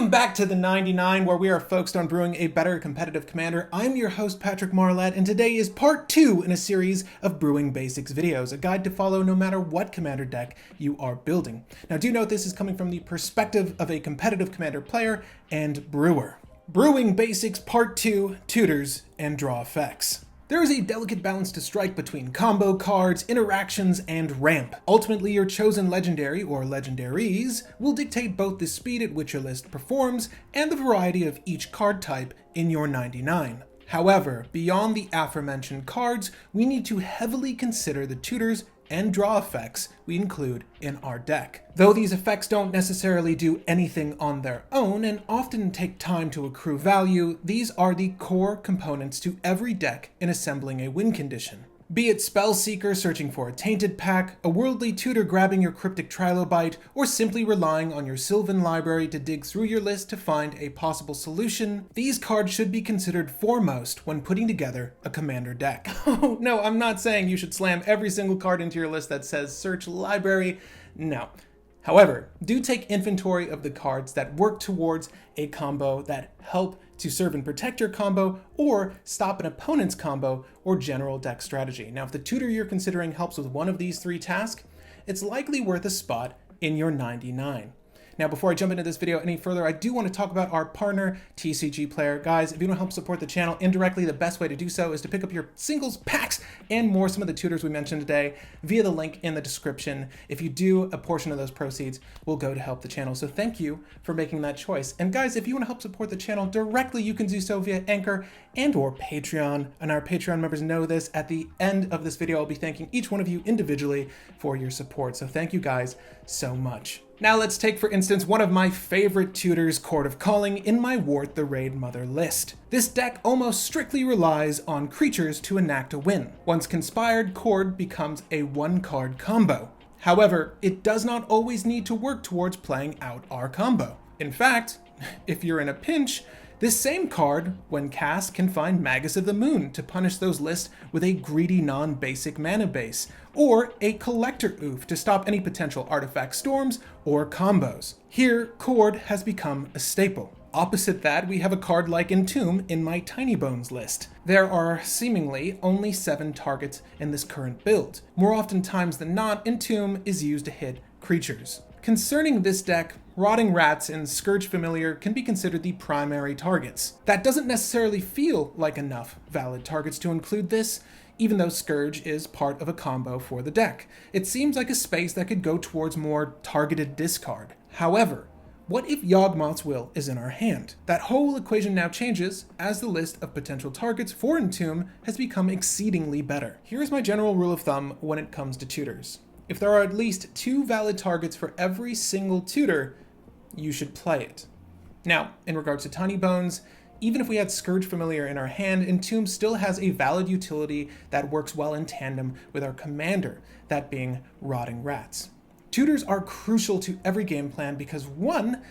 Welcome back to the 99, where we are focused on brewing a better competitive commander. I'm your host, Patrick Marlett, and today is part 2 in a series of Brewing Basics videos, a guide to follow no matter what commander deck you are building. Now do note this is coming from the perspective of a competitive commander player and brewer. Brewing Basics Part 2, Tutors and Draw Effects. There is a delicate balance to strike between combo cards, interactions, and ramp. Ultimately, your chosen legendary or legendaries will dictate both the speed at which your list performs and the variety of each card type in your 99. However, beyond the aforementioned cards, we need to heavily consider the tutors and draw effects we include in our deck. Though these effects don't necessarily do anything on their own and often take time to accrue value, these are the core components to every deck in assembling a win condition. Be it Spellseeker searching for a tainted pack, a worldly tutor grabbing your cryptic trilobite, or simply relying on your Sylvan library to dig through your list to find a possible solution, these cards should be considered foremost when putting together a commander deck. Oh no, I'm not saying you should slam every single card into your list that says search library. No. However, do take inventory of the cards that work towards a combo, that help to serve and protect your combo, or stop an opponent's combo or general deck strategy. Now, if the tutor you're considering helps with one of these three tasks, it's likely worth a spot in your 99. Now, before I jump into this video any further, I do want to talk about our partner, TCG Player. Guys, if you want to help support the channel indirectly, the best way to do so is to pick up your singles, packs, and more, some of the tutors we mentioned today, via the link in the description. If you do, a portion of those proceeds will go to help the channel. So thank you for making that choice. And guys, if you want to help support the channel directly, you can do so via Anchor and or Patreon. And our Patreon members know this. At the end of this video, I'll be thanking each one of you individually for your support. So thank you guys so much. Now let's take, for instance, one of my favorite tutors, Court of Calling, in my Wart the Raid Mother list. This deck almost strictly relies on creatures to enact a win. Once conspired, Court becomes a one-card combo. However, it does not always need to work towards playing out our combo. In fact, if you're in a pinch, this same card, when cast, can find Magus of the Moon to punish those lists with a greedy non-basic mana base, or a Collector Oof to stop any potential artifact storms or combos. Here, Cord has become a staple. Opposite that, we have a card like Entomb in my Tiny Bones list. There are seemingly only 7 targets in this current build. More often times than not, Entomb is used to hit creatures. Concerning this deck, Rotting Rats and Scourge Familiar can be considered the primary targets. That doesn't necessarily feel like enough valid targets to include this, even though Scourge is part of a combo for the deck. It seems like a space that could go towards more targeted discard. However, what if Yawgmoth's Will is in our hand? That whole equation now changes as the list of potential targets for Entomb has become exceedingly better. Here's my general rule of thumb when it comes to tutors. If there are at least 2 valid targets for every single tutor, you should play it. Now, in regards to Tiny Bones, even if we had Scourge Familiar in our hand, Entomb still has a valid utility that works well in tandem with our commander, that being Rotting Rats. Tutors are crucial to every game plan because 1,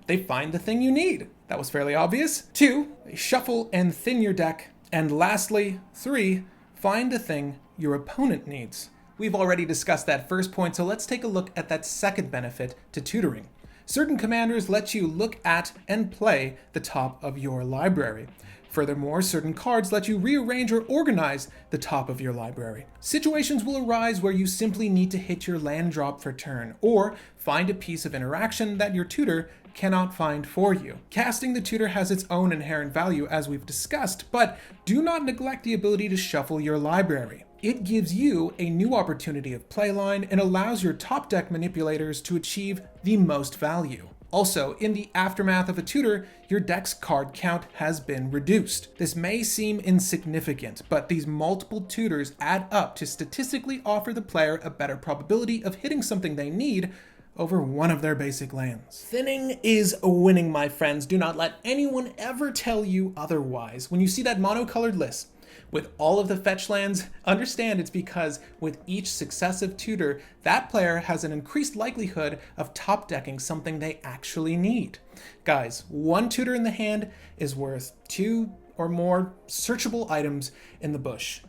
they find the thing you need. That was fairly obvious. 2, they shuffle and thin your deck. And lastly, 3, find the thing your opponent needs. We've already discussed that first point, so let's take a look at that second benefit to tutoring. Certain commanders let you look at and play the top of your library. Furthermore, certain cards let you rearrange or organize the top of your library. Situations will arise where you simply need to hit your land drop for turn, or find a piece of interaction that your tutor cannot find for you. Casting the tutor has its own inherent value, as we've discussed, but do not neglect the ability to shuffle your library. It gives you a new opportunity of playline and allows your top deck manipulators to achieve the most value. Also, in the aftermath of a tutor, your deck's card count has been reduced. This may seem insignificant, but these multiple tutors add up to statistically offer the player a better probability of hitting something they need over one of their basic lands. Thinning is winning, my friends. Do not let anyone ever tell you otherwise. When you see that monocolored list with all of the fetch lands, understand it's because with each successive tutor, that player has an increased likelihood of top decking something they actually need. Guys, 1 tutor in the hand is worth 2 or more searchable items in the bush.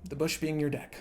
The bush being your deck.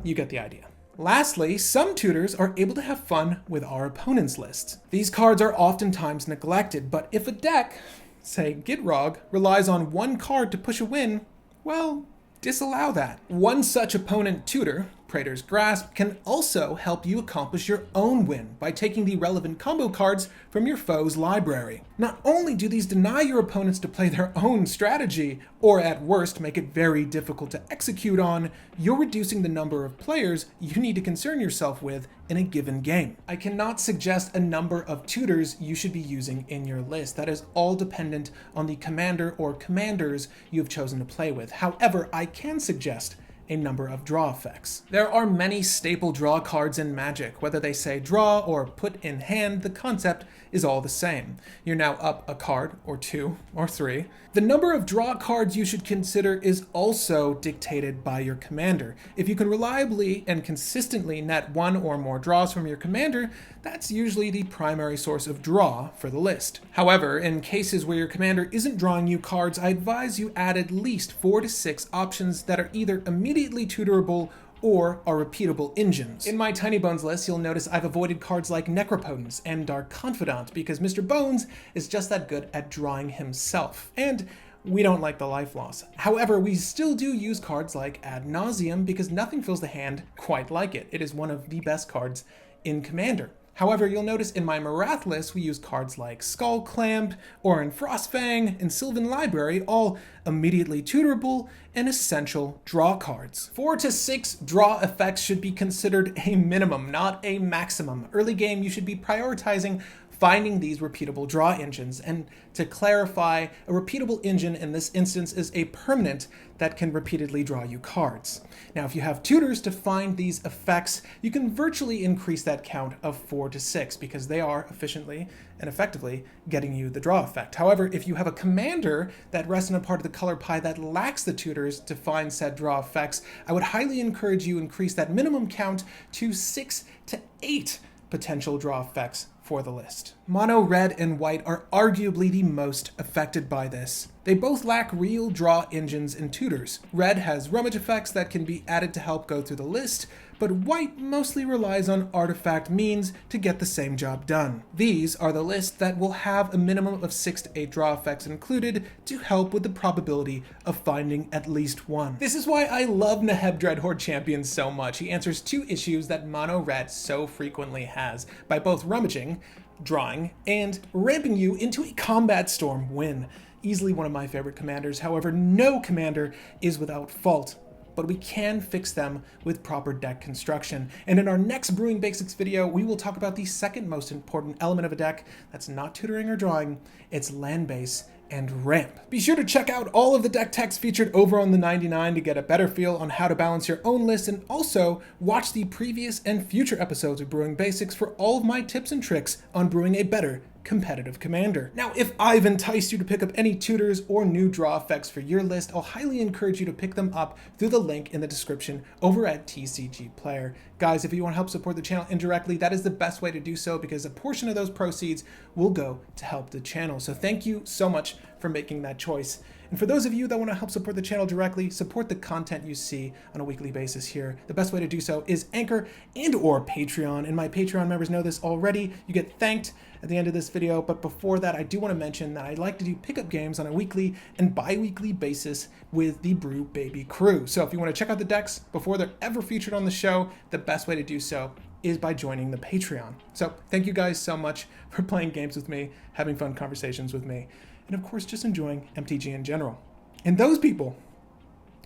You get the idea. Lastly, some tutors are able to have fun with our opponent's lists. These cards are oftentimes neglected, but if a deck, say Gitrog, relies on one card to push a win, well, disallow that. One such opponent tutor, Praetor's Grasp, can also help you accomplish your own win by taking the relevant combo cards from your foe's library. Not only do these deny your opponents to play their own strategy, or at worst make it very difficult to execute on, you're reducing the number of players you need to concern yourself with in a given game. I cannot suggest a number of tutors you should be using in your list. That is all dependent on the commander or commanders you have chosen to play with. However, I can suggest a number of draw effects. There are many staple draw cards in Magic. Whether they say draw or put in hand, the concept is all the same. You're now up a card, or two, or three. The number of draw cards you should consider is also dictated by your commander. If you can reliably and consistently net one or more draws from your commander, that's usually the primary source of draw for the list. However, in cases where your commander isn't drawing you cards, I advise you add at least 4 to 6 options that are either immediately tutorable or are repeatable engines. In my Tiny Bones list, you'll notice I've avoided cards like Necropotence and Dark Confidant because Mr. Bones is just that good at drawing himself. And we don't like the life loss. However, we still do use cards like Ad Nauseam because nothing fills the hand quite like it. It is one of the best cards in Commander. However, you'll notice in my Marath list, we use cards like Skull Clamp, Orin Frostfang, and Sylvan Library, all immediately tutorable and essential draw cards. 4 to 6 draw effects should be considered a minimum, not a maximum. Early game, you should be prioritizing finding these repeatable draw engines. And to clarify, a repeatable engine in this instance is a permanent that can repeatedly draw you cards. Now, if you have tutors to find these effects, you can virtually increase that count of 4 to 6 because they are efficiently and effectively getting you the draw effect. However, if you have a commander that rests in a part of the color pie that lacks the tutors to find said draw effects, I would highly encourage you increase that minimum count to 6 to 8 potential draw effects for the list. Mono red and white are arguably the most affected by this. They both lack real draw engines and tutors. Red has rummage effects that can be added to help go through the list, but white mostly relies on artifact means to get the same job done. These are the lists that will have a minimum of 6 to 8 draw effects included to help with the probability of finding at least one. This is why I love Neheb Dreadhorde Champion so much. He answers 2 issues that mono red so frequently has by both rummaging, drawing, and ramping you into a combat storm win. Easily one of my favorite commanders. However, no commander is without fault, but we can fix them with proper deck construction. And in our next Brewing Basics video, we will talk about the second most important element of a deck that's not tutoring or drawing. It's land base and ramp. Be sure to check out all of the deck text featured over on the 99 to get a better feel on how to balance your own list, and also watch the previous and future episodes of Brewing Basics for all of my tips and tricks on brewing a better competitive commander. Now, if I've enticed you to pick up any tutors or new draw effects for your list, I'll highly encourage you to pick them up through the link in the description over at TCG Player. Guys, if you want to help support the channel indirectly, that is the best way to do so because a portion of those proceeds will go to help the channel. So thank you so much for making that choice. And for those of you that want to help support the channel directly, support the content you see on a weekly basis here, the best way to do so is Anchor and/or Patreon. And my Patreon members know this already. You get thanked at the end of this video. But before that, I do want to mention that I like to do pickup games on a weekly and bi-weekly basis with the Brew Baby crew. So if you want to check out the decks before they're ever featured on the show, the best way to do so is by joining the Patreon. So thank you guys so much for playing games with me, having fun conversations with me, and of course, just enjoying MTG in general. And those people,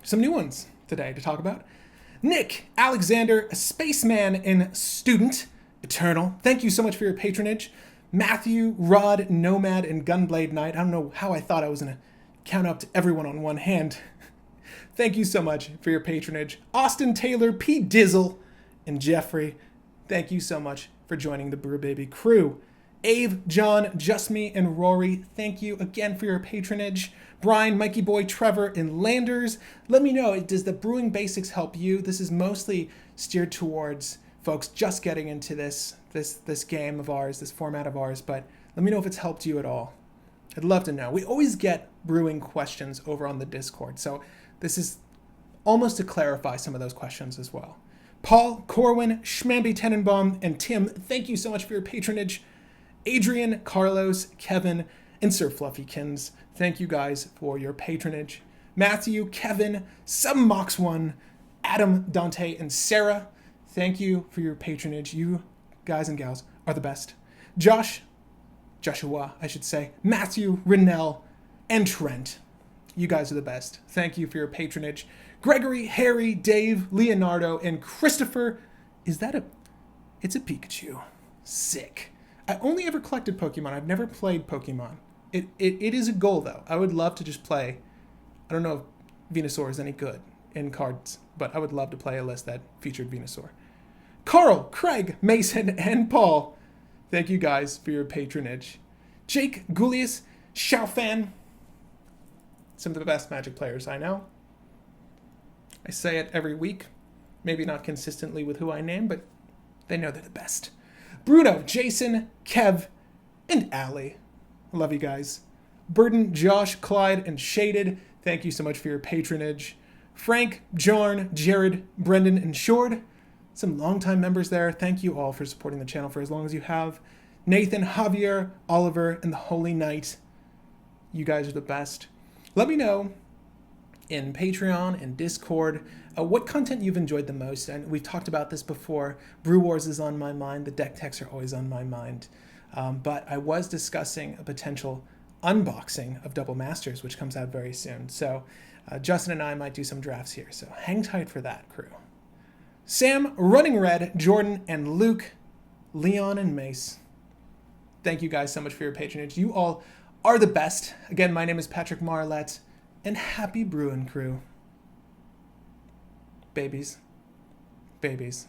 some new ones today to talk about. Nick, Alexander, a spaceman and student, Eternal, thank you so much for your patronage. Matthew, Rod, Nomad, and Gunblade Knight. I don't know how I thought I was going to count up to everyone on one hand. Thank you so much for your patronage. Austin Taylor, P. Dizzle, and Jeffrey, thank you so much for joining the Brew Baby crew. Ave, John, Just Me, and Rory, thank you again for your patronage. Brian, Mikey Boy, Trevor, and Landers, let me know, does the Brewing Basics help you? This is mostly steered towards folks just getting into this game of ours, this format of ours, but let me know if it's helped you at all. I'd love to know. We always get brewing questions over on the Discord, so this is almost to clarify some of those questions as well. Paul, Corwin, Schmamby Tenenbaum, and Tim, thank you so much for your patronage. Adrian, Carlos, Kevin, and Sir Fluffykins, thank you guys for your patronage. Matthew, Kevin, Submox1, Adam, Dante, and Sarah, thank you for your patronage. You guys and gals are the best. Joshua, I should say, Matthew, Renell, and Trent, you guys are the best. Thank you for your patronage. Gregory, Harry, Dave, Leonardo, and Christopher. It's a Pikachu. Sick. I only ever collected Pokemon. I've never played Pokemon. It is a goal, though. I would love to just play. I don't know if Venusaur is any good in cards, but I would love to play a list that featured Venusaur. Carl, Craig, Mason, and Paul, thank you guys for your patronage. Jake, Gulius, Xiaofan, some of the best Magic players I know. I say it every week, maybe not consistently with who I name, but they know they're the best. Bruno, Jason, Kev, and Allie. Love you guys. Burden, Josh, Clyde, and Shaded, thank you so much for your patronage. Frank, Jorn, Jared, Brendan, and Shord, some longtime members there. Thank you all for supporting the channel for as long as you have. Nathan, Javier, Oliver, and the Holy Knight. You guys are the best. Let me know in Patreon and Discord what content you've enjoyed the most. And we've talked about this before. Brew Wars is on my mind. The deck techs are always on my mind. But I was discussing a potential unboxing of Double Masters, which comes out very soon. So Justin and I might do some drafts here. So hang tight for that, crew. Sam, Running Red, Jordan, and Luke, Leon, and Mace. Thank you guys so much for your patronage. You all are the best. Again, my name is Patrick Marlett, and happy brewing, crew. Babies. Babies.